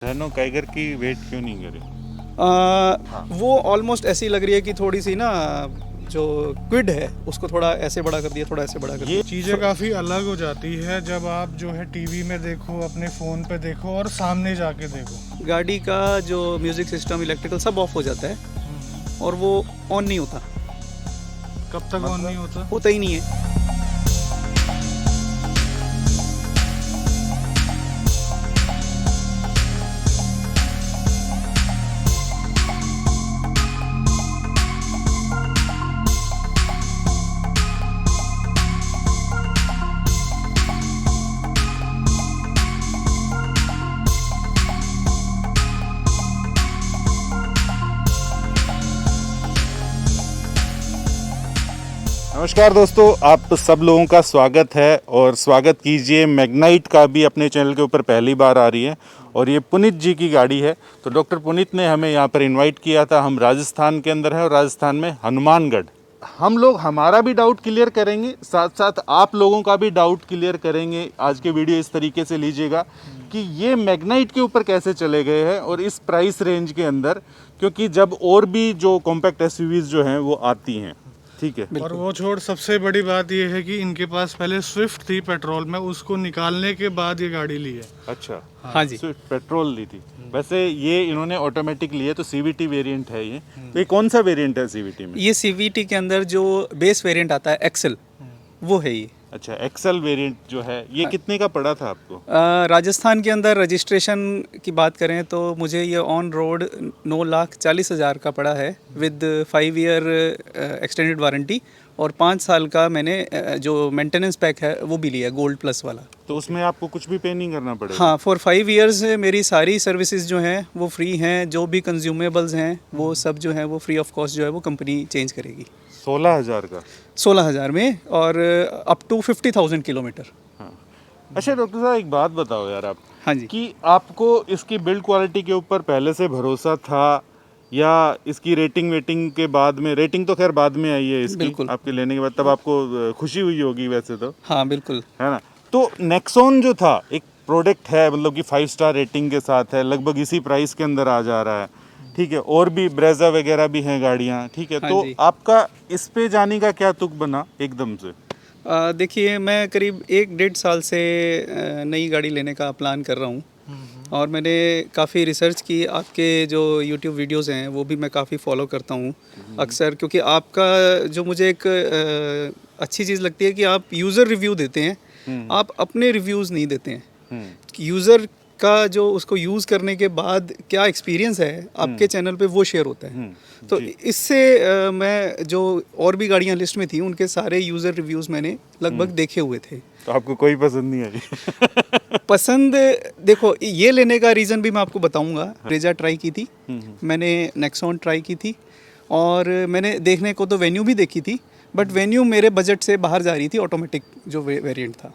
Renault Kiger की wait क्यों नहीं करे? वो ऑलमोस्ट ऐसी लग रही है कि थोड़ी सी ना जो क्विड है उसको थोड़ा ऐसे बड़ा कर दिया, थोड़ा ऐसे बड़ा कर दिया। चीज़ें काफ़ी अलग हो जाती है जब आप जो है टीवी में देखो, अपने फ़ोन पे देखो और सामने जाके देखो। गाड़ी का जो म्यूजिक सिस्टम, इलेक्ट्रिकल सब ऑफ हो जाता है और वो ऑन नहीं होता, कब तक ऑन नहीं होता? होता ही नहीं है। नमस्कार दोस्तों, आप सब लोगों का स्वागत है और स्वागत कीजिए। मैग्नाइट का भी अपने चैनल के ऊपर पहली बार आ रही है और ये पुनीत जी की गाड़ी है। तो डॉक्टर पुनीत ने हमें यहाँ पर इनवाइट किया था। हम राजस्थान के अंदर हैं और राजस्थान में हनुमानगढ़। हम लोग हमारा भी डाउट क्लियर करेंगे, साथ साथ आप लोगों का भी डाउट क्लियर करेंगे। आज के वीडियो इस तरीके से लीजिएगा कि ये मैग्नाइट के ऊपर कैसे चले गए हैं और इस प्राइस रेंज के अंदर, क्योंकि जब और भी जो कॉम्पैक्ट एसयूवीज जो हैं वो आती हैं, ठीक है। और वो छोड़, सबसे बड़ी बात ये है कि इनके पास पहले स्विफ्ट थी पेट्रोल में, उसको निकालने के बाद ये गाड़ी ली है। अच्छा, हाँ जी, स्विफ्ट पेट्रोल ली थी। वैसे ये इन्होंने ऑटोमेटिक ली है, तो सीवीटी वेरिएंट है ये। तो ये कौन सा वेरिएंट है सीवीटी में? ये सीवीटी के अंदर जो बेस वेरिएंट आता है एक्सेल, वो है ये। अच्छा, एक्सेल वेरिएंट जो है ये कितने का पड़ा था आपको? राजस्थान के अंदर रजिस्ट्रेशन की बात करें तो मुझे ये ऑन रोड 9,40,000 का पड़ा है विद 5 ईयर एक्सटेंडेड वारंटी और 5 साल का मैंने जो मेंटेनेंस पैक है वो भी लिया, गोल्ड प्लस वाला। तो उसमें आपको कुछ भी पे नहीं करना पड़ेगा? हाँ, फॉर 5 ईयर्स मेरी सारी सर्विसेज जो हैं वो फ्री हैं, जो भी कंज्यूमेबल्स हैं वो सब जो है वो फ्री ऑफ कॉस्ट जो है वो कंपनी चेंज करेगी। 16,000 का? 16,000 में और अप टू 50,000 किलोमीटर। हाँ। अच्छा डॉक्टर साहब, एक बात बताओ यार आप, हाँ जी, कि आपको इसकी बिल्ड क्वालिटी के ऊपर पहले से भरोसा था या इसकी रेटिंग वेटिंग के बाद में? रेटिंग तो खैर बाद में आई है इसकी, बिल्कुल। आपके लेने के बाद, तब आपको खुशी हुई होगी वैसे तो, हाँ बिल्कुल। है ना? तो नेक्सॉन जो था एक प्रोडक्ट है, मतलब कि 5 स्टार रेटिंग के साथ है, लगभग इसी प्राइस के अंदर आ जा रहा है, ठीक है। और भी ब्रेजा वगैरह भी हैं गाड़ियाँ, ठीक है। हाँ तो जी। आपका इस पे जाने का क्या तुक बना एकदम से? देखिए, मैं करीब 1-1.5 साल से नई गाड़ी लेने का प्लान कर रहा हूँ और मैंने काफ़ी रिसर्च की। आपके जो YouTube वीडियोस हैं वो भी मैं काफ़ी फॉलो करता हूँ अक्सर, क्योंकि आपका जो मुझे एक अच्छी चीज़ लगती है कि आप यूज़र रिव्यू देते हैं, आप अपने रिव्यूज़ नहीं देते हैं। यूज़र का जो उसको यूज़ करने के बाद क्या एक्सपीरियंस है आपके चैनल पे वो शेयर होता है। तो इससे मैं जो और भी गाड़ियाँ लिस्ट में थी उनके सारे यूज़र रिव्यूज़ मैंने लगभग देखे हुए थे। तो आपको कोई पसंद नहीं आई? पसंद, देखो ये लेने का रीज़न भी मैं आपको बताऊंगा। ब्रेजा ट्राई की थी मैंने, नेक्सॉन ट्राई की थी और मैंने देखने को तो वेन्यू भी देखी थी, बट वेन्यू मेरे बजट से बाहर जा रही थी, ऑटोमेटिक जो वेरिएंट था।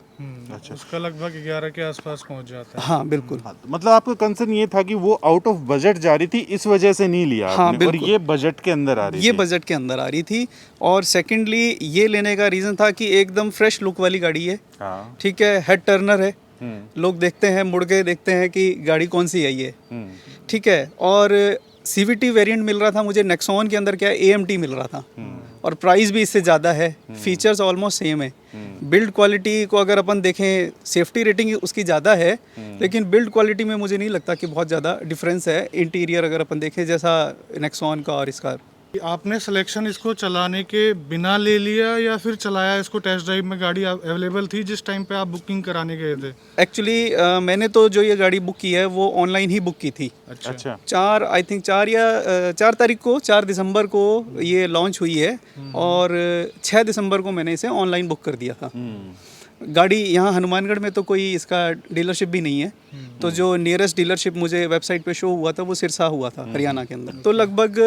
अच्छा, उसका लगभग 11 के आसपास पहुंच जाता है। हाँ बिल्कुल। हाँ, तो मतलब आपका कंसर्न ये था कि वो आउट ऑफ बजट जा रही थी, इस वजह से नहीं लिया हाँ, आपने, और बिल्कुल। ये बजट के अंदर आ रही ये थी। बजट के अंदर आ रही थी और सेकेंडली ये लेने का रीज़न था कि एकदम फ्रेश लुक वाली गाड़ी है, हाँ। ठीक है, हेड टर्नर है, लोग देखते हैं, मुड़ के देखते हैं कि गाड़ी कौन सी आई है, ठीक है। और सीवीटी वेरिएंट मिल रहा था मुझे नेक्सॉन के अंदर, क्या एएमटी मिल रहा था और प्राइस भी इससे ज़्यादा है, फीचर्स ऑलमोस्ट सेम है। बिल्ड क्वालिटी को अगर अपन देखें, सेफ्टी रेटिंग उसकी ज़्यादा है, लेकिन बिल्ड क्वालिटी में मुझे नहीं लगता कि बहुत ज़्यादा डिफरेंस है। इंटीरियर अगर अपन देखें जैसा नेक्सॉन का और इसका। आपने सिलेक्शन इसको चलाने के बिना ले लिया या फिर चलाया इसको? टेस्ट ड्राइव में गाड़ी अवेलेबल थी जिस टाइम पे आप बुकिंग कराने गए थे? एक्चुअली मैंने तो जो ये गाड़ी बुक की है वो ऑनलाइन ही बुक की थी। अच्छा। 4 तारीख को, 4 दिसंबर को ये लॉन्च हुई है और 6 दिसंबर को मैंने इसे ऑनलाइन बुक कर दिया था। गाड़ी यहाँ हनुमानगढ़ में तो कोई इसका डीलरशिप भी नहीं है, तो जो नियरेस्ट डीलरशिप मुझे वेबसाइट पे शो हुआ था वो सिरसा हुआ था, हरियाणा के अंदर। तो लगभग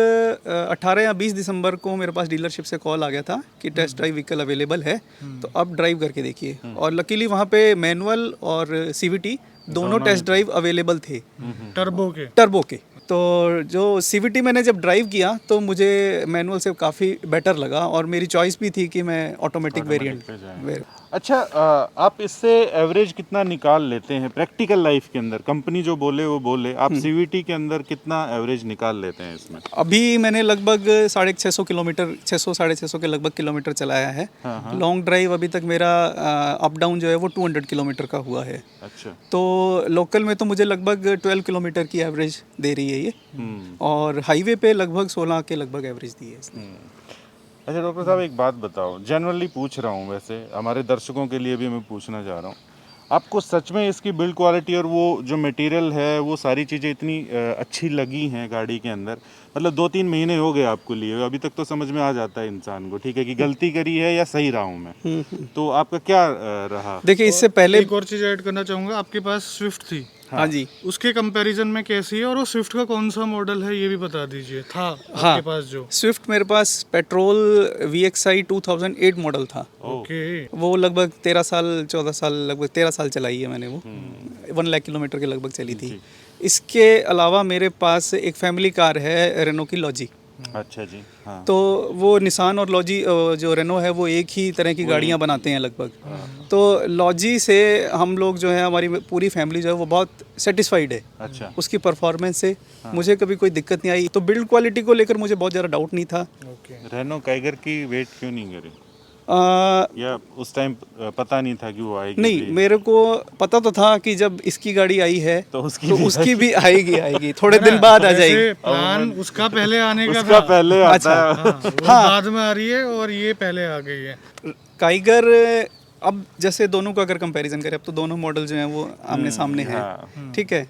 18 या 20 दिसंबर को मेरे पास डीलरशिप से कॉल आ गया था कि टेस्ट ड्राइव व्हीकल अवेलेबल है, तो अब ड्राइव करके देखिए। और लकीली वहाँ पे मैनुअल और सीवीटी दोनों टेस्ट ड्राइव अवेलेबल थे, टर्बो के। तो जो सीवीटी मैंने जब ड्राइव किया तो मुझे मैनुअल से काफ़ी बेटर लगा और मेरी चॉइस भी थी कि मैं ऑटोमेटिक वेरिएंट अच्छा, आप इससे एवरेज कितना निकाल लेते हैं प्रैक्टिकल लाइफ के अंदर? कंपनी जो बोले वो बोले, आप सीवीटी के अंदर कितना एवरेज निकाल लेते हैं इसमें? अभी मैंने लगभग 650 किलोमीटर, 600 650 के लगभग किलोमीटर चलाया है। लॉन्ग ड्राइव अभी तक मेरा अप डाउन जो है वो 200 किलोमीटर का हुआ है। अच्छा। तो लोकल में तो मुझे लगभग 12 किलोमीटर की एवरेज दे रही है ये, और हाईवे पे लगभग 16 के लगभग एवरेज दी है इसने। अच्छा डॉक्टर साहब, एक बात बताओ, जनरली पूछ रहा हूँ, वैसे हमारे दर्शकों के लिए भी मैं पूछना चाह रहा हूँ, आपको सच में इसकी बिल्ड क्वालिटी और वो जो मटेरियल है वो सारी चीज़ें इतनी अच्छी लगी हैं गाड़ी के अंदर? मतलब 2-3 महीने हो गए आपको लिए, अभी तक तो समझ में आ जाता है इंसान को, ठीक है, कि गलती करी है या सही रहा हूँ मैं, तो आपका क्या रहा? देखिए, इससे पहले एक और चीज़ ऐड करना चाहूँगा, आपके पास स्विफ्ट थी, हाँ जी, उसके कंपैरिजन में कैसी है, और वो स्विफ्ट का कौन सा मॉडल है ये भी बता दीजिए। था हाँ, आपके पास जो स्विफ्ट मेरे पास पेट्रोल VXI 2008 मॉडल था। ओके, वो लगभग 13 साल 14 साल, लगभग 13 साल चलाई है मैंने वो। 1 लाख किलोमीटर के लगभग चली थी। इसके अलावा मेरे पास एक फैमिली कार है, रेनो की लॉजी। अच्छा जी, हाँ। तो वो निसान और लॉजी जो रेनो है वो एक ही तरह की गाड़ियां बनाते हैं लगभग। तो लॉजी से हम लोग जो है, हमारी पूरी फैमिली जो है वो बहुत सेटिस्फाइड है। अच्छा। उसकी परफॉर्मेंस से मुझे कभी कोई दिक्कत नहीं आई। तो बिल्ड क्वालिटी को लेकर मुझे बहुत ज़्यादा डाउट नहीं था। रेनो काइगर की वेट क्यों नहीं करी, आ, या उस टाइम पता नहीं था कि वो आएगी? नहीं, मेरे को पता तो था कि जब इसकी गाड़ी आई है तो उसकी भी आएगी थोड़े दिन बाद आ जाएगी। प्लान उसका पहले आने का उसका था। पहले आता है। वो बाद में आ रही है और ये पहले आ गई है। काइगर, अब जैसे दोनों का अगर कंपैरिजन करें, अब तो दोनों मॉडल जो हैं वो आमने सामने हैं, ठीक है।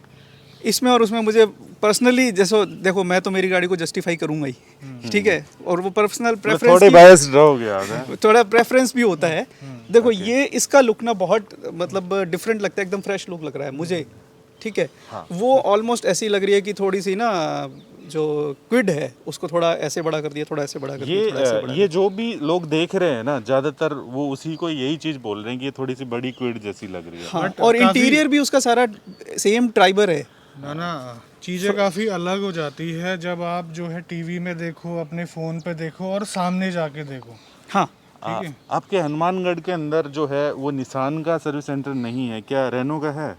इसमें और उसमें मुझे पर्सनली, जैसे देखो, मैं तो मेरी गाड़ी को जस्टिफाई करूंगा ही, ठीक है, और वो पर्सनल प्रेफरेंस, थोड़े बायस्ड रहोगे आप, थोड़ा प्रेफरेंस भी होता है। देखो, ये इसका लुक ना बहुत मतलब डिफरेंट लगता है, एकदम फ्रेश लुक लग रहा है मुझे, ठीक है। वो ऑलमोस्ट ऐसी लग रही है कि थोड़ी सी ना जो क्विड है उसको थोड़ा ऐसे बड़ा कर दिया, थोड़ा ऐसे बड़ा कर दिया, थोड़ा ऐसे बड़ा। ये जो भी लोग देख रहे हैं ना, ज्यादातर वो उसी को यही चीज बोल रहे हैं कि ये थोड़ी सी बड़ी क्विड जैसी लग रही है। हाँ, और इंटीरियर भी उसका सारा सेम ट्राइबर है ना चीज़ें काफ़ी अलग हो जाती है जब आप जो है टीवी में देखो, अपने फ़ोन पे देखो और सामने जाके देखो। हाँ, ठीक है। आपके हनुमानगढ़ के अंदर जो है वो निसान का सर्विस सेंटर नहीं है क्या, रेनो का है?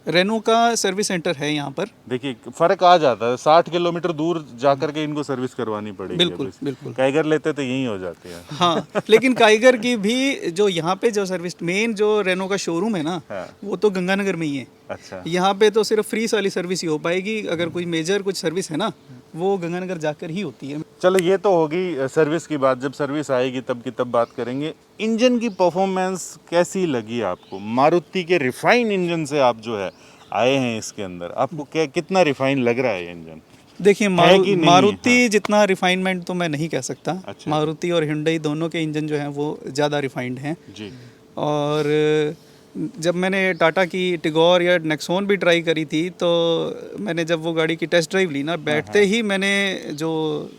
रेनो का सर्विस सेंटर है यहाँ पर। देखिए फर्क आ जाता है, 60 किलोमीटर दूर जाकर के इनको सर्विस करवानी पड़ेगी। बिल्कुल बिल्कुल। काइगर लेते तो यहीं हो जाती है। हाँ, लेकिन काइगर की भी जो यहाँ पे जो सर्विस, मेन जो रेनो का शोरूम है ना, वो तो गंगानगर में ही है। अच्छा। यहाँ पे तो सिर्फ फ्री वाली सर्विस ही हो पाएगी। अगर कोई मेजर कुछ सर्विस है ना, वो गंगानगर जाकर ही होती है। चलो, ये तो होगी सर्विस की बात, जब सर्विस आएगी तब की तब बात करेंगे। इंजन की परफॉर्मेंस कैसी लगी आपको? मारुति के रिफाइन इंजन से आप जो है आए हैं इसके अंदर, आपको क्या कितना रिफाइन लग रहा है इंजन? देखिए, मारुति हाँ। जितना रिफाइनमेंट तो मैं नहीं कह सकता। अच्छा। मारुति और हिंडई दोनों के इंजन जो हैं वो ज़्यादा रिफाइंड हैं जी। और जब मैंने टाटा की टिगोर या नेक्सॉन भी ट्राई करी थी, तो मैंने जब वो गाड़ी की टेस्ट ड्राइव ली ना, बैठते ही मैंने जो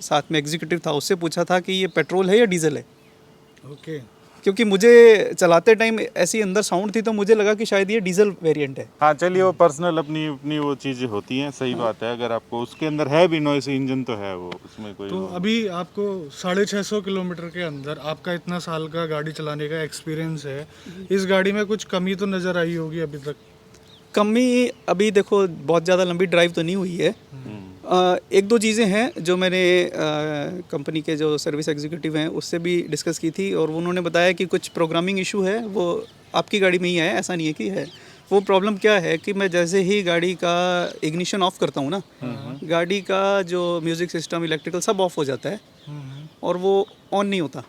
साथ में एग्जीक्यूटिव था उससे पूछा था कि ये पेट्रोल है या डीजल है। ओके। क्योंकि मुझे चलाते टाइम ऐसी अंदर साउंड थी, तो मुझे लगा कि शायद ये डीजल वेरिएंट है। हाँ, चलिए, वो पर्सनल अपनी अपनी वो चीज़ें होती हैं, सही बात है। अगर आपको उसके अंदर है भी नॉइस इंजन तो है वो, उसमें कोई तो अभी आपको 650 किलोमीटर के अंदर आपका इतना साल का गाड़ी चलाने का एक्सपीरियंस है, इस गाड़ी में कुछ कमी तो नज़र आई होगी अभी तक? कमी अभी देखो, बहुत ज़्यादा लंबी ड्राइव तो नहीं हुई है। एक दो चीज़ें हैं जो मैंने कंपनी के जो सर्विस एग्जीक्यूटिव हैं उससे भी डिस्कस की थी, और उन्होंने बताया कि कुछ प्रोग्रामिंग इशू है, वो आपकी गाड़ी में ही है, ऐसा नहीं है कि है। वो प्रॉब्लम क्या है कि मैं जैसे ही गाड़ी का इग्निशन ऑफ करता हूँ ना, गाड़ी का जो म्यूज़िक सिस्टम, इलेक्ट्रिकल सब ऑफ हो जाता है और वो ऑन नहीं होता।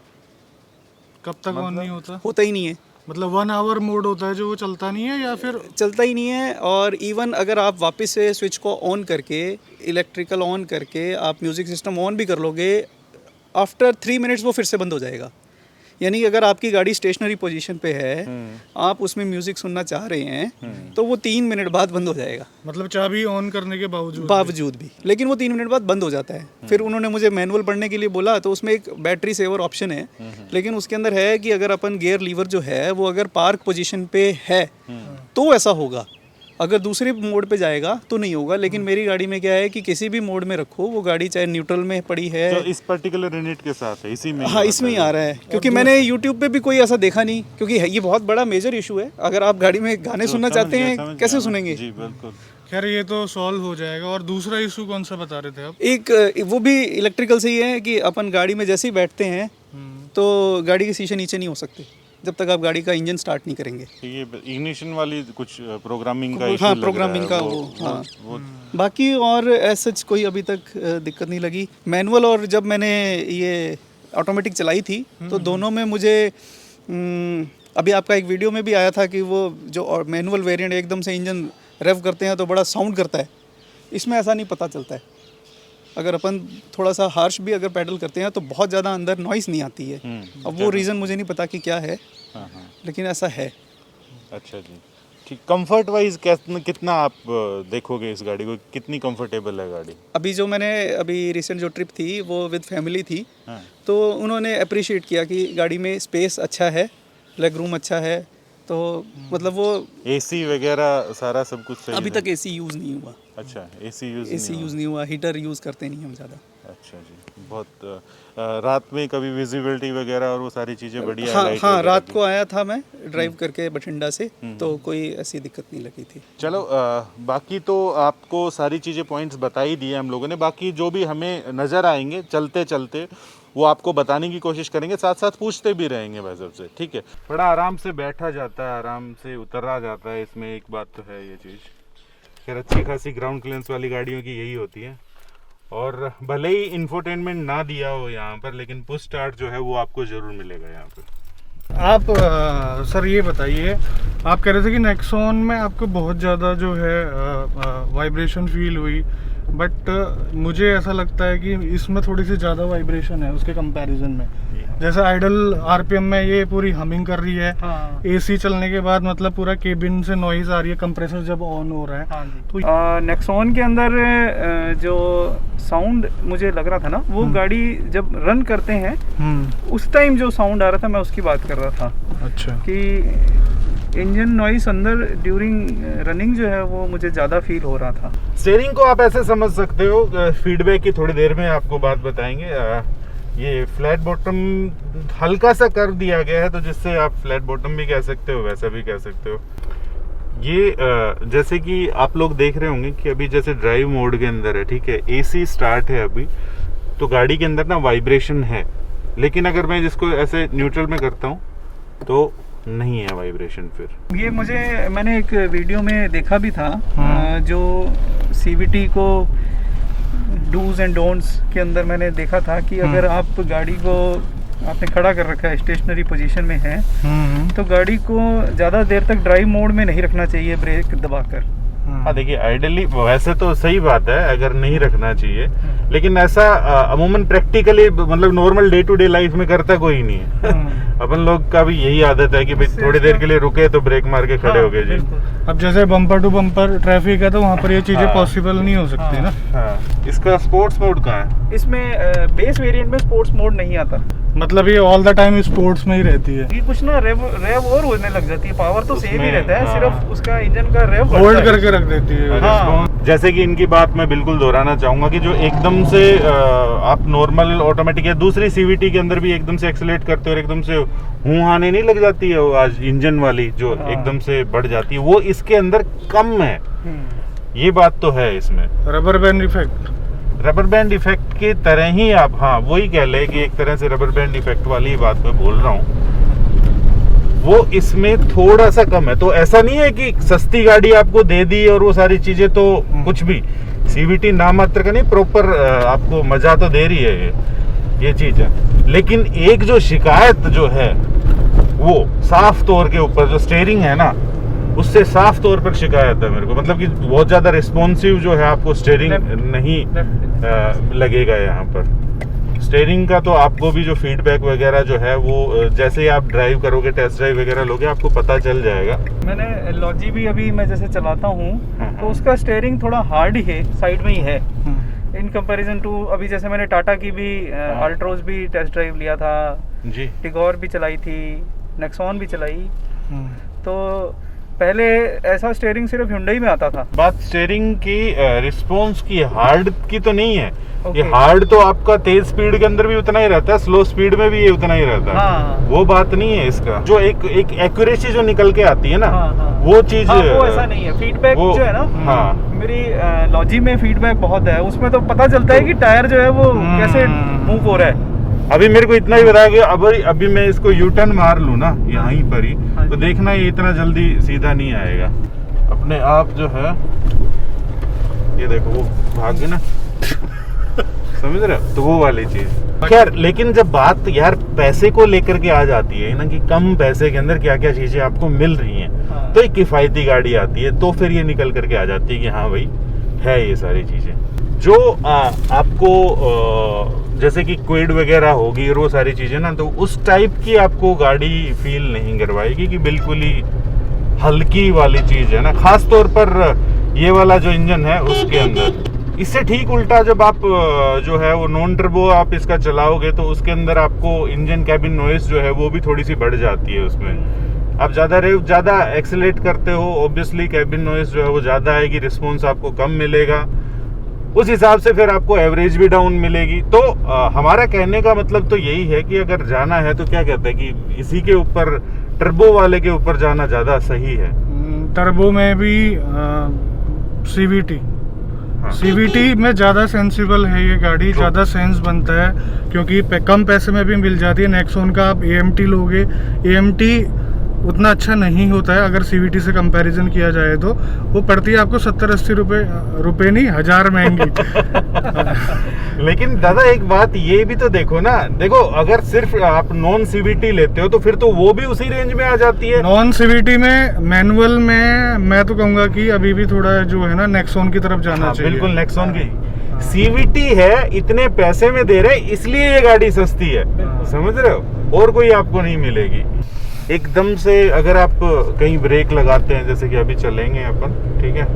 कब तक ऑन नहीं होता? होता ही नहीं है। मतलब 1 आवर मोड होता है जो वो चलता नहीं है, या फिर चलता ही नहीं है। और इवन अगर आप वापस से स्विच को ऑन करके, इलेक्ट्रिकल ऑन करके आप म्यूज़िक सिस्टम ऑन भी कर लोगे, आफ्टर 3 मिनट्स वो फिर से बंद हो जाएगा। यानी अगर आपकी गाड़ी स्टेशनरी पोजीशन पे है, आप उसमें म्यूज़िक सुनना चाह रहे हैं, तो वो 3 मिनट बाद बंद हो जाएगा। मतलब चाबी ऑन करने के बावजूद भी, लेकिन वो 3 मिनट बाद बंद हो जाता है। फिर उन्होंने मुझे मैनुअल पढ़ने के लिए बोला, तो उसमें एक बैटरी सेवर ऑप्शन है, लेकिन उसके अंदर है कि अगर अपन गियर लीवर जो है वो अगर पार्क पोजीशन पे है तो ऐसा होगा, अगर दूसरे मोड पे जाएगा तो नहीं होगा, लेकिन मेरी गाड़ी में क्या है कि किसी भी मोड में रखो वो गाड़ी चाहे न्यूट्रल में पड़ी है। तो इस पर्टिकुलर यूनिट के साथ है, इसी में हाँ, इसमें ही आ रहा है, क्योंकि मैंने YouTube पे भी कोई ऐसा देखा नहीं, क्योंकि ये बहुत बड़ा मेजर इशू है। अगर आप गाड़ी में गाने सुनना चाहते हैं कैसे सुनेंगे? जी बिल्कुल। खैर ये तो सॉल्व हो जाएगा। और दूसरा इशू कौन सा बता रहे थे आप? एक वो भी इलेक्ट्रिकल से ही है कि अपन गाड़ी में जैसे ही बैठते हैं तो गाड़ी के शीशे नीचे नहीं हो सकते जब तक आप गाड़ी का इंजन स्टार्ट नहीं करेंगे। ये इग्निशन वाली कुछ प्रोग्रामिंग का हाँ, प्रोग्रामिंग का वो। बाकी और सच कोई अभी तक दिक्कत नहीं लगी। मैनुअल और जब मैंने ये ऑटोमेटिक चलाई थी तो दोनों में मुझे अभी आपका एक वीडियो में भी आया था कि वो जो मैनुअल वेरिएंट एकदम से इंजन रेव करते हैं तो बड़ा साउंड करता है, इसमें ऐसा नहीं पता चलता है। अगर अपन थोड़ा सा हार्श भी अगर पैडल करते हैं तो बहुत ज़्यादा अंदर नॉइस नहीं आती है। अब वो रीज़न मुझे नहीं पता कि क्या है, लेकिन ऐसा है। अच्छा जी, ठीक। कंफर्ट वाइज कितना आप देखोगे इस गाड़ी को, कितनी कंफर्टेबल है गाड़ी? अभी जो मैंने रिसेंट जो ट्रिप थी वो विद फैमिली थी, हाँ। तो उन्होंने अप्रिशिएट किया कि गाड़ी में स्पेस अच्छा है, लेग रूम अच्छा है, तो मतलब वो एसी वगैरह सारा सब कुछ सही अभी है? तक एसी यूज़ नहीं हुआ। अच्छा, एसी यूज़ नहीं हुआ, हीटर यूज़ करते नहीं हम ज़्यादा। अच्छा जी, बहुत रात में कभी विजिबिलिटी वगैरह और वो सारी चीज़ें बढ़िया? हाँ, रात को आया था मैं ड्राइव करके बठिंडा से, तो कोई ऐसी दिक्कत नहीं लगी थी। चलो बाकी तो आपको सारी चीज़ें पॉइंट्स बता ही दिए हम लोगों ने। बाकी जो भी हमें नज़र आएंगे चलते चलते वो आपको बताने की कोशिश करेंगे, साथ साथ पूछते भी रहेंगे भाई साहब से, ठीक है? बड़ा आराम से बैठा जाता है, आराम से उतरा जाता है इसमें, एक बात तो है ये चीज़। खैर अच्छी खासी ग्राउंड क्लियरेंस वाली गाड़ियों की यही होती है। और भले ही इंफोटेनमेंट ना दिया हो यहाँ पर, लेकिन पुश स्टार्ट जो है वो आपको ज़रूर मिलेगा यहाँ पर। आप सर ये बताइए, आप कह रहे थे कि नेक्सॉन में आपको बहुत ज़्यादा जो है वाइब्रेशन फील हुई, बट मुझे ऐसा लगता है कि इसमें थोड़ी सी ज़्यादा वाइब्रेशन है उसके कंपैरिजन में। जैसे आइडल आरपीएम में ये पूरी हमिंग कर रही है, हाँ। एसी चलने के बाद मतलब पूरा केबिन से नॉइज आ रही है, कंप्रेसर जब ऑन हो रहा है। हाँ जी। तो नेक्सॉन के अंदर जो साउंड मुझे लग रहा था ना, वो गाड़ी जब रन करते हैं उस टाइम जो साउंड आ रहा था, मैं उसकी बात कर रहा था। अच्छा। कि इंजन नॉइस अंदर ड्यूरिंग रनिंग जो है वो मुझे ज़्यादा फील हो रहा था। स्टीयरिंग को आप ऐसे समझ सकते हो, फीडबैक की थोड़ी देर में आपको बात बताएंगे। ये फ्लैट बॉटम हल्का सा कर दिया गया है, तो जिससे आप फ्लैट बॉटम भी कह सकते हो, वैसा भी कह सकते हो। ये जैसे कि आप लोग देख रहे होंगे कि अभी जैसे ड्राइव मोड के अंदर है, ठीक है, एसी स्टार्ट है अभी, तो गाड़ी के अंदर ना वाइब्रेशन है। लेकिन अगर मैं जिसको ऐसे न्यूट्रल में करता हूँ तो नहीं है वाइब्रेशन। फिर ये मैंने एक वीडियो में देखा भी था, जो सीवीटी को डूज एंड डोंट्स के अंदर मैंने देखा था कि अगर आप गाड़ी को आपने खड़ा कर रखा है, स्टेशनरी पोजीशन में है, तो गाड़ी को ज़्यादा देर तक ड्राइव मोड में नहीं रखना चाहिए ब्रेक दबाकर। हाँ देखिए, आइडियली वैसे तो सही बात है, अगर नहीं रखना चाहिए, लेकिन ऐसा अमूमन प्रैक्टिकली मतलब normal day to day life में करता कोई नहीं है। अपन लोग का भी यही आदत है कि भाई थोड़ी देर के लिए रुके तो ब्रेक मार के खड़े हो गए जी। अब जैसे बम्पर टू बम्पर ट्रैफिक है तो वहाँ पर ये चीजें पॉसिबल नहीं हो सकती ना। हाँ। इसका स्पोर्ट्स मोड कहाँ है? इसमें बेस वेरिएंट में स्पोर्ट्स मोड नहीं आता, मतलब ये ऑल द टाइम स्पोर्ट्स में ही रहती है। ये कुछ ना रेव और होने लग जाती है, पावर तो सेम ही रहता है, सिर्फ उसका इंजन का रेव होल्ड करके रख देती है। हाँ। जैसे कि इनकी बात मैं बिल्कुल दोहराना चाहूंगा कि जो एकदम से आप नॉर्मल ऑटोमेटिक या दूसरी सीवीटी के अंदर भी एकदम से एक्सेलेरेट करते हो और एकदम से हूं हाने नहीं लग जाती है, वो आज इंजन वाली जो एकदम से बढ़ जाती है, वो इसके अंदर कम है। ये बात तो है इसमें। Rubber band effect, rubber band effect की तरह ही आप, हाँ वही कह ले कि एक तरह से रबर बैंड इफेक्ट वाली ही बात मैं बोल रहा हूँ, वो इसमें थोड़ा सा कम है। तो ऐसा नहीं है कि सस्ती गाड़ी आपको दे दी और वो सारी चीजें तो कुछ भी, सीवीटी नाम मात्र का नहीं, प्रॉपर आपको मजा तो दे रही है ये चीज है। लेकिन एक जो शिकायत जो है वो साफ तौर के ऊपर जो स्टीयरिंग है ना, उससे साफ तौर पर शिकायत है मेरे को, मतलब कि बहुत ज्यादा रिस्पॉन्सिव जो है आपको स्टीयरिंग नहीं लगेगा यहाँ पर। स्टीयरिंग का तो आपको भी जो फीडबैक वगैरह जो है वो जैसे ही आप ड्राइव करोगे, टेस्ट ड्राइव वगैरह लोगे, आपको पता चल जाएगा। मैंने लॉजी भी अभी मैं जैसे चलाता हूँ तो उसका स्टीयरिंग थोड़ा हार्ड ही है, साइड में ही है इन कंपैरिजन टू अभी जैसे मैंने टाटा की भी अल्ट्रोज भी टेस्ट ड्राइव लिया था जी, टिगोर भी चलाई थी, नेक्सॉन भी चलाई, तो पहले ऐसा स्टीयरिंग सिर्फ Hyundai में आता था। बात स्टीयरिंग की रिस्पॉन्स की, हार्ड की तो नहीं है। Okay. ये हार्ड तो आपका तेज स्पीड के अंदर भी उतना ही रहता है, स्लो स्पीड में भी ये उतना ही रहता है। हाँ। वो बात नहीं है इसका। जो एक एक्यूरेसी जो निकल के आती है ना, हाँ। वो चीज हाँ, वो ऐसा नहीं है। फीडबैक जो है ना, हाँ, मेरी लॉजी में फीडबैक बहुत है, उसमें तो पता चलता है कि टायर जो है वो कैसे मूव हो रहा है। अभी मेरे को इतना ही बताया कि अभी मैं इसको यू टर्न मार लूँ ना यहीं पर ही, तो देखना ये इतना जल्दी सीधा नहीं आएगा अपने आप जो है। ये देखो वो भाग गया ना, समझ रहे हो? तो वो वाली चीज। खैर, लेकिन जब बात यार पैसे को लेकर के आ जाती है ना, कि कम पैसे के अंदर क्या क्या चीजें आपको मिल रही हैं, तो एक किफायती गाड़ी आती है, तो फिर ये निकल करके आ जाती है कि हाँ भाई है ये सारी चीजें जो आपको जैसे कि क्विड वगैरह होगी और वो सारी चीजें ना, तो उस टाइप की आपको गाड़ी फील नहीं करवाएगी कि बिल्कुल ही हल्की वाली चीज है ना। खास तौर पर ये वाला जो इंजन है उसके अंदर, इससे ठीक उल्टा जब आप जो है वो नॉन टर्बो आप इसका चलाओगे, तो उसके अंदर आपको इंजन कैबिन नॉइस जो है वो भी थोड़ी सी बढ़ जाती है। उसमें आप ज़्यादा एक्सेलेरेट करते हो, ऑब्वियसली कैबिन नॉइस जो है वो ज़्यादा आएगी, रिस्पॉन्स आपको कम मिलेगा, उस हिसाब से फिर आपको एवरेज भी डाउन मिलेगी। तो हमारा कहने का मतलब तो यही है कि अगर जाना है तो क्या कहते हैं कि इसी के ऊपर, टर्बो वाले के ऊपर जाना ज़्यादा सही है। टर्बो में भी CVT CVT में ज़्यादा सेंसिबल है ये गाड़ी, ज़्यादा सेंस बनता है, क्योंकि कम पैसे में भी मिल जाती है। नेक्सॉन का आप AMT लोगे, AMT उतना अच्छा नहीं होता है अगर CVT से कंपैरिजन किया जाए तो। वो पड़ती है आपको 70-80 रुपए नहीं, 1000 महंगी। लेकिन दादा एक बात ये भी तो देखो ना, देखो अगर सिर्फ आप नॉन CVT लेते हो तो फिर तो वो भी उसी रेंज में आ जाती है। नॉन CVT में मैनुअल में मैं तो कहूँगा कि अभी भी थोड़ा जो है ना नेक्सॉन की तरफ जाना चाहिए। बिल्कुल नेक्सॉन की CVT है, इतने पैसे में दे रहे, इसलिए ये गाड़ी सस्ती है, समझ रहे हो? और कोई आपको नहीं मिलेगी एकदम से। अगर आप कहीं ब्रेक लगाते हैं, जैसे कि अभी चलेंगे अपन, ठीक है,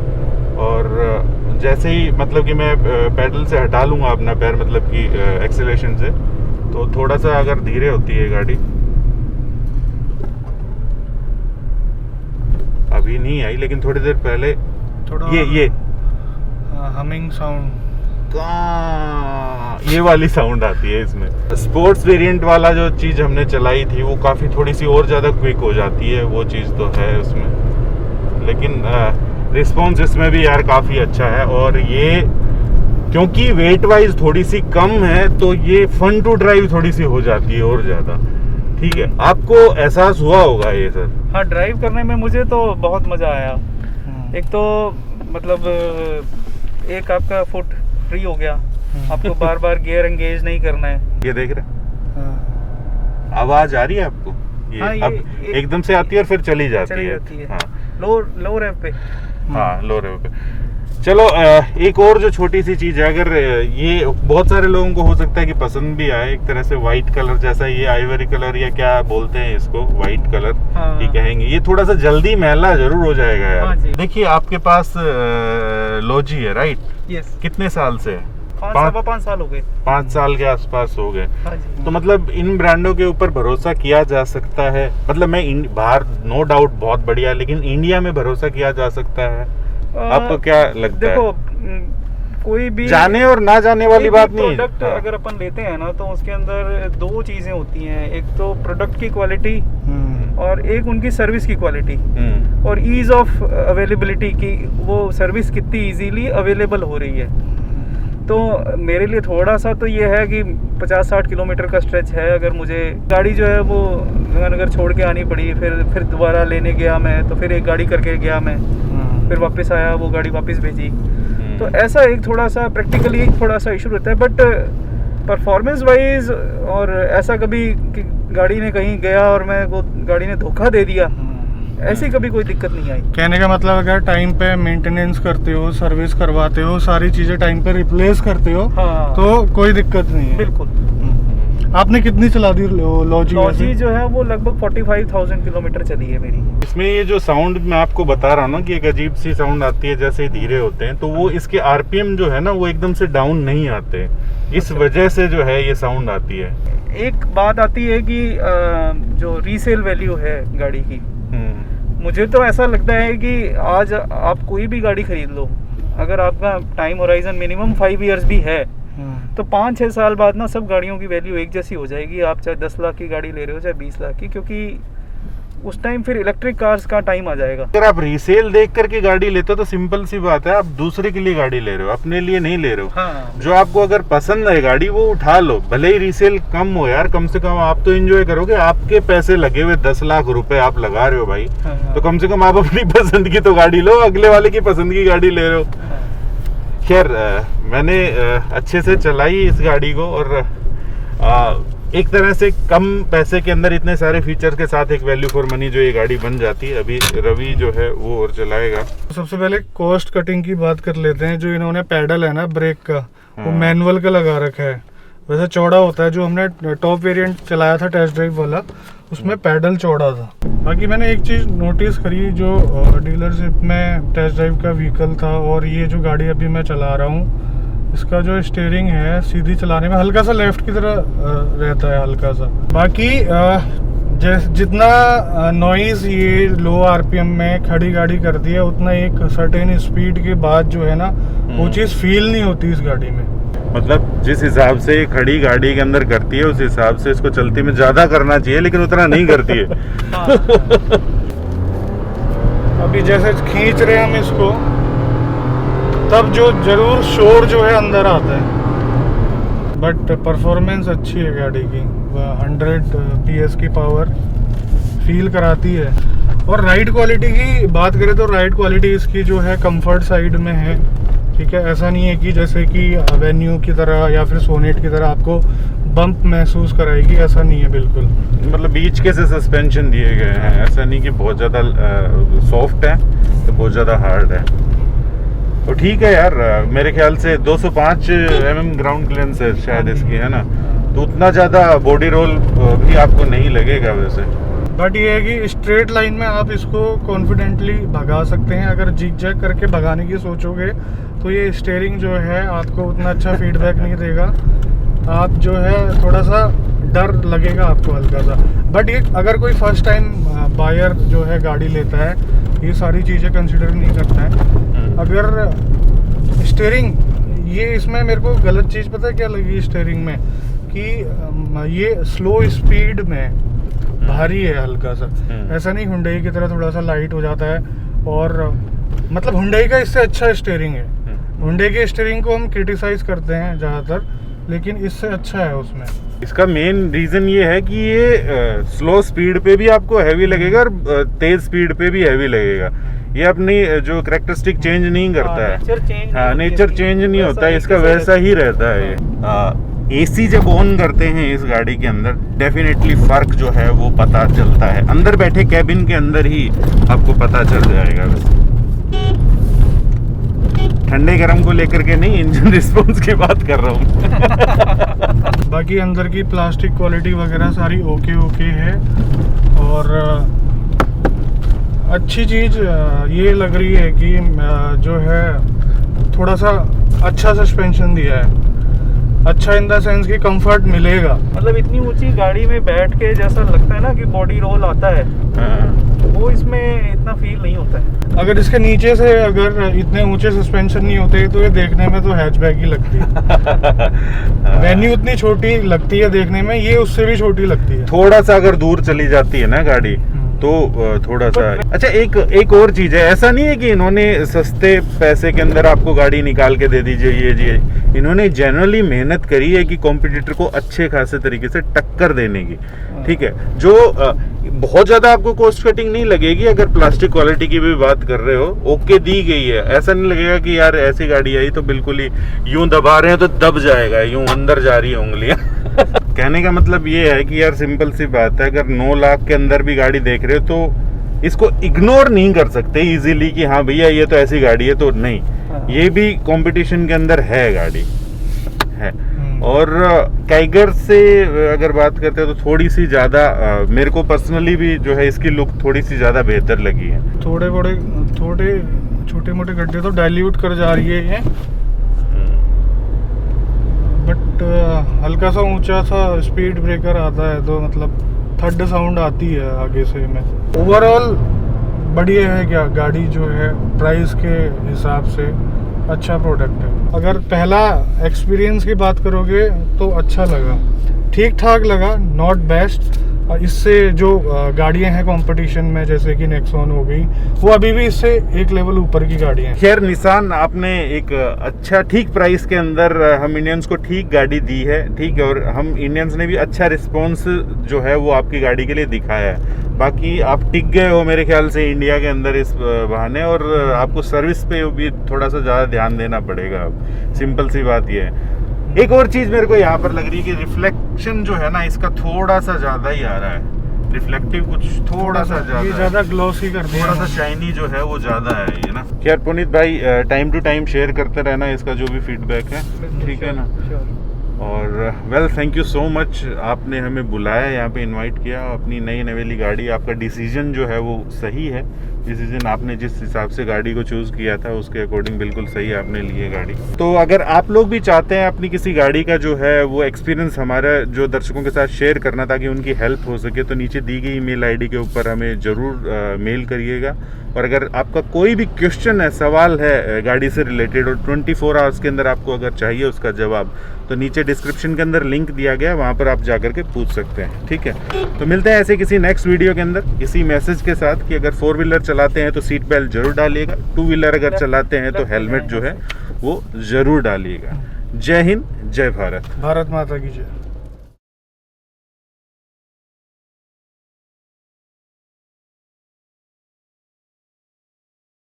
और जैसे ही मतलब कि मैं पैडल से हटा लूँगा अपना पैर, मतलब कि एक्सेलरेशन से, तो थोड़ा सा अगर धीरे होती है गाड़ी, अभी नहीं आई लेकिन थोड़ी देर पहले थोड़ा ये हमिंग साउंड, ये वाली साउंड आती है इसमें। स्पोर्ट्स वेरिएंट वाला जो चीज़ हमने चलाई थी वो काफ़ी थोड़ी सी और ज़्यादा क्विक हो जाती है, वो चीज़ तो है उसमें, लेकिन रिस्पॉन्स इसमें भी यार काफ़ी अच्छा है। और ये क्योंकि वेट वाइज थोड़ी सी कम है, तो ये फन टू ड्राइव थोड़ी सी हो जाती है और ज़्यादा। ठीक है, आपको एहसास हुआ होगा ये सर? हाँ, ड्राइव करने में मुझे तो बहुत मज़ा आया। एक तो मतलब एक आपका फुट फ्री हो गया, आपको बार बार गियर एंगेज नहीं करना है। ये देख रहे, आवाज आ रही है आपको? ये हाँ, अब एकदम से आती है और फिर चली जाती है। हाँ, लो रेव पे। हाँ, लो रेव पे। चलो एक और जो छोटी सी चीज है, अगर ये बहुत सारे लोगों को हो सकता है कि पसंद भी आए, एक तरह से व्हाइट कलर जैसा, ये आइवरी कलर या क्या बोलते हैं इसको, व्हाइट कलर ही कहेंगे। ये थोड़ा सा जल्दी मैला जरूर हो जाएगा यार। हाँ, देखिए आपके पास लॉजी है, राइट? यस। कितने साल से? 5 साल हो गए। 5 साल के आसपास हो गए। हाँ जी। तो मतलब इन ब्रांडों के ऊपर भरोसा किया जा सकता है? मतलब मैं बाहर नो डाउट बहुत बढ़िया, लेकिन इंडिया में भरोसा किया जा सकता है? आपको क्या लगता है? देखो, कोई भी जाने और ना जाने वाली बात नहीं है। प्रोडक्ट अगर अपन लेते हैं ना, तो उसके अंदर 2 चीजें होती हैं। एक तो प्रोडक्ट की क्वालिटी और एक उनकी सर्विस की क्वालिटी और ईज ऑफ अवेलेबिलिटी की, वो सर्विस कितनी इजीली अवेलेबल हो रही है। तो मेरे लिए थोड़ा सा तो ये है कि 50-60 किलोमीटर का स्ट्रेच है, अगर मुझे गाड़ी जो है वो गंगानगर छोड़ के आनी पड़ी, फिर दोबारा लेने गया मैं, तो फिर एक गाड़ी करके गया मैं, फिर वापस आया, वो गाड़ी वापस भेजी, तो ऐसा एक थोड़ा सा प्रैक्टिकली थोड़ा सा इशू रहता है। बट परफॉर्मेंस वाइज और ऐसा कभी कि गाड़ी ने कहीं गया और मैं वो गाड़ी ने धोखा दे दिया, ऐसी कभी कोई दिक्कत नहीं आई। कहने का मतलब अगर टाइम पे मेंटेनेंस करते हो, सर्विस करवाते हो, सारी चीजें टाइम पे रिप्लेस करते हो, हाँ, तो कोई दिक्कत नहीं है। बिल्कुल। आपने कितनी चला दी लॉजी जो है वो लगभग 45,000 किलोमीटर चली है मेरी। इसमें ये जो साउंड मैं आपको बता रहा हूँ ना कि एक अजीब सी साउंड आती है जैसे धीरे होते हैं, तो वो इसके RPM जो है ना वो एकदम से डाउन नहीं आते, इस वजह से जो है ये साउंड आती है। एक बात आती है कि जो रीसेल वैल्यू है गाड़ी की, मुझे तो ऐसा लगता है कि आज आप कोई भी गाड़ी खरीद लो, अगर आपका टाइम होराइजन मिनिमम 5 इयर्स भी है तो 5-6 साल बाद ना सब गाड़ियों की वैल्यू एक जैसी हो जाएगी। आप चाहे 10 लाख की गाड़ी ले रहे हो चाहे 20 लाख की, क्योंकि उस टाइम फिर इलेक्ट्रिक कार्स का टाइम आ जाएगा। अगर आप रीसेल देख करके गाड़ी लेते हो तो सिंपल सी बात है, आप दूसरे के लिए गाड़ी ले रहे हो, अपने लिए नहीं ले रहे हो। हाँ। जो आपको अगर पसंद है गाड़ी वो उठा लो, भले ही रीसेल कम हो यार, कम से कम आप तो एंजॉय करोगे। आपके पैसे लगे हुए 10 लाख रुपए आप लगा रहे हो भाई, हाँ। तो कम से कम आप अपनी पसंद की तो गाड़ी लो, अगले वाले की पसंद की गाड़ी ले रहे हो। खैर मैंने अच्छे से चलाई इस गाड़ी को, और एक तरह से कम पैसे के अंदर इतने सारे फीचर्स के साथ एक वैल्यू फॉर मनी जो ये गाड़ी बन जाती है। अभी रवि जो है वो और चलाएगा। सबसे पहले कॉस्ट कटिंग की बात कर लेते हैं। जो इन्होंने पैडल है ना ब्रेक का, वो मैनुअल का लगा रखा है। वैसे चौड़ा होता है, जो हमने टॉप वेरिएंट चलाया था टेस्ट ड्राइव वाला, उसमें पैडल चौड़ा था। बाकी मैंने एक चीज़ नोटिस करी, जो डीलरशिप में टेस्ट ड्राइव का व्हीकल था और ये जो गाड़ी अभी मैं चला रहा हूँ, इसका जो स्टीयरिंग है सीधी चलाने में हल्का सा लेफ्ट की तरह रहता है, हल्का सा। बाकी जितना नॉइज़ ये लो आरपीएम में खड़ी गाड़ी करती है, उतना एक सर्टेन स्पीड के बाद जो है ना वो चीज़ फील नहीं होती इस गाड़ी में। मतलब जिस हिसाब से ये खड़ी गाड़ी के अंदर करती है, उस हिसाब से इसको चलती में ज्यादा करना चाहिए, लेकिन उतना नहीं करती है। अभी जैसे खींच रहे हैं हम इसको, तब जो जरूर शोर जो है अंदर आता है, बट परफॉर्मेंस अच्छी है गाड़ी की। 100 PS की पावर फील कराती है। और राइड क्वालिटी की बात करें तो राइड क्वालिटी इसकी जो है कंफर्ट साइड में है, ठीक है। ऐसा नहीं है कि जैसे कि वेन्यू की तरह या फिर सोनेट की तरह आपको बम्प महसूस कराएगी, ऐसा नहीं है बिल्कुल। मतलब बीच के से सस्पेंशन दिए गए हैं, ऐसा नहीं कि बहुत ज़्यादा सॉफ्ट है तो बहुत ज़्यादा हार्ड है। तो ठीक है यार, मेरे ख्याल से 205 mm ग्राउंड क्लियरेंस है शायद इसकी, है ना, तो उतना ज़्यादा बॉडी रोल भी आपको नहीं लगेगा वैसे। बट ये है कि स्ट्रेट लाइन में आप इसको कॉन्फिडेंटली भगा सकते हैं। अगर जिग जैग करके भगाने की सोचोगे तो ये स्टीयरिंग जो है आपको उतना अच्छा फीडबैक नहीं देगा। आप जो है थोड़ा सा डर लगेगा आपको हल्का सा। बट ये अगर कोई फर्स्ट टाइम बायर जो है गाड़ी लेता है, ये सारी चीज़ें कंसिडर नहीं करता है। अगर स्टीयरिंग, ये इसमें मेरे को गलत चीज़ पता है क्या लगी स्टीयरिंग में, कि ये स्लो स्पीड में भारी है हल्का सा। ऐसा नहीं हुंडई की तरह थोड़ा सा लाइट हो जाता है। और मतलब हुंडई का इससे अच्छा स्टीयरिंग है। हुंडई के स्टीयरिंग को हम क्रिटिसाइज करते हैं ज़्यादातर, लेकिन इससे अच्छा है उसमें। इसका मेन रीजन ये है कि ये स्लो स्पीड पे भी आपको हैवी लगेगा और तेज स्पीड पे भी हैवी लगेगा। ये अपनी जो कैरेक्टरिस्टिक चेंज नहीं करता है। हाँ, नेचर चेंज नहीं होता है इसका, वैसा ही रहता है ये। एसी जब ऑन करते हैं इस गाड़ी के अंदर, डेफिनेटली फर्क जो है वो पता चलता है। अंदर बैठे कैबिन के अंदर ही आपको पता चल जाएगा। वैसे ठंडे गरम को लेकर के नहीं, इंजन रिस्पॉन्स की बात कर रहा हूँ। बाकी अंदर की प्लास्टिक क्वालिटी वगैरह सारी ओके है। और अच्छी चीज़ ये लग रही है कि जो है थोड़ा सा अच्छा सस्पेंशन दिया है। अच्छा इन द सेंस कि कंफर्ट मिलेगा। मतलब इतनी ऊंची गाड़ी में बैठ के जैसा लगता है ना कि बॉडी रोल आता है, वो इसमें इतना फील नहीं होता है। अगर इसके नीचे से अगर इतने ऊंचे सस्पेंशन नहीं होते तो ये देखने में तो हैचबैक ही लगती है। वेन्यू उतनी छोटी लगती है देखने में, ये उससे भी छोटी लगती है। थोड़ा सा अगर दूर चली जाती है ना गाड़ी तो थोड़ा सा। अच्छा, एक और चीज है, ऐसा नहीं है कि इन्होंने सस्ते पैसे के अंदर आपको गाड़ी निकाल के दे दीजिए ये इन्होंने जनरली मेहनत करी है कि कॉम्पिटिटर को अच्छे खासे तरीके से टक्कर देने की। ठीक है, जो बहुत ज्यादा आपको कॉस्ट कटिंग नहीं लगेगी। अगर प्लास्टिक क्वालिटी की भी बात कर रहे हो, ओके दी गई है। ऐसा नहीं लगेगा कि यार ऐसी गाड़ी आई तो बिल्कुल ही यूं दबा रहे हैं तो दब जाएगा, यूं अंदर जा रही है उंगलियां। कहने का मतलब ये है कि यार सिंपल सी बात है, अगर 9 लाख के अंदर भी गाड़ी देख रहे हो तो इसको इग्नोर नहीं कर सकते इजीली कि हाँ भैया ये तो ऐसी गाड़ी है। तो नहीं, ये भी कंपटीशन के अंदर है गाड़ी है। और काइगर से अगर बात करते हैं तो थोड़ी सी ज़्यादा मेरे को पर्सनली भी जो है इसकी लुक थोड़ी सी ज़्यादा बेहतर लगी है। थोड़े छोटे मोटे गड्ढे तो डाइल्यूट कर जा रही है ये, बट हल्का सा ऊंचा सा स्पीड ब्रेकर आता है तो मतलब थर्ड साउंड आती है आगे से में। ओवरऑल बढ़िया है क्या गाड़ी जो है, प्राइस के हिसाब से अच्छा प्रोडक्ट है। अगर पहला एक्सपीरियंस की बात करोगे तो अच्छा लगा, ठीक ठाक लगा, नॉट बेस्ट। इससे जो गाड़ियां हैं कंपटीशन में जैसे कि नेक्सॉन हो गई, वो अभी भी इससे एक लेवल ऊपर की गाड़ियां हैं। खैर निसान आपने एक अच्छा ठीक प्राइस के अंदर हम इंडियंस को ठीक गाड़ी दी है, ठीक है, और हम इंडियंस ने भी अच्छा रिस्पॉन्स जो है वो आपकी गाड़ी के लिए दिखाया है। बाकी आप टिक गए हो मेरे ख्याल से इंडिया के अंदर इस बहाने, और आपको सर्विस पे भी थोड़ा सा ज़्यादा ध्यान देना पड़ेगा अब, सिंपल सी बात ये है। एक और चीज़ मेरे को यहाँ पर लग रही है कि रिफ्लेक्शन जो है ना इसका थोड़ा सा ज़्यादा ही आ रहा है, रिफ्लेक्टिव कुछ थोड़ा सा ये ज़्यादा ग्लॉसी कर दिया, थोड़ा सा शाइनी जो है वो ज़्यादा है ये ना। खैर पुनीत भाई टाइम टू टाइम शेयर करते रहना इसका जो भी फीडबैक है, ठीक है ना। और well thank you so much, आपने हमें बुलाया, यहाँ पे इनवाइट किया, अपनी नई नवेली गाड़ी, आपका डिसीजन जो है वो सही है। डिसीजन आपने जिस हिसाब से गाड़ी को चूज़ किया था उसके अकॉर्डिंग बिल्कुल सही आपने ली है गाड़ी। तो अगर आप लोग भी चाहते हैं अपनी किसी गाड़ी का जो है वो एक्सपीरियंस हमारा जो दर्शकों के साथ शेयर करना ताकि उनकी हेल्प हो सके, तो नीचे दी गई ईमेल आईडी के ऊपर हमें ज़रूर मेल करिएगा। और अगर आपका कोई भी क्वेश्चन है, सवाल है गाड़ी से रिलेटेड और 24 आवर्स के अंदर आपको अगर चाहिए उसका जवाब, तो नीचे डिस्क्रिप्शन के अंदर लिंक दिया गया है, वहाँ पर आप जाकर के पूछ सकते हैं, ठीक है। तो मिलते हैं ऐसे किसी नेक्स्ट वीडियो के अंदर इसी मैसेज के साथ कि अगर 4 व्हीलर चलाते हैं तो सीट बेल्ट जरूर डालिएगा, 2 व्हीलर अगर चलाते हैं तो हेलमेट जो है वो ज़रूर डालिएगा। जय हिंद, जय भारत, भारत माता की जय।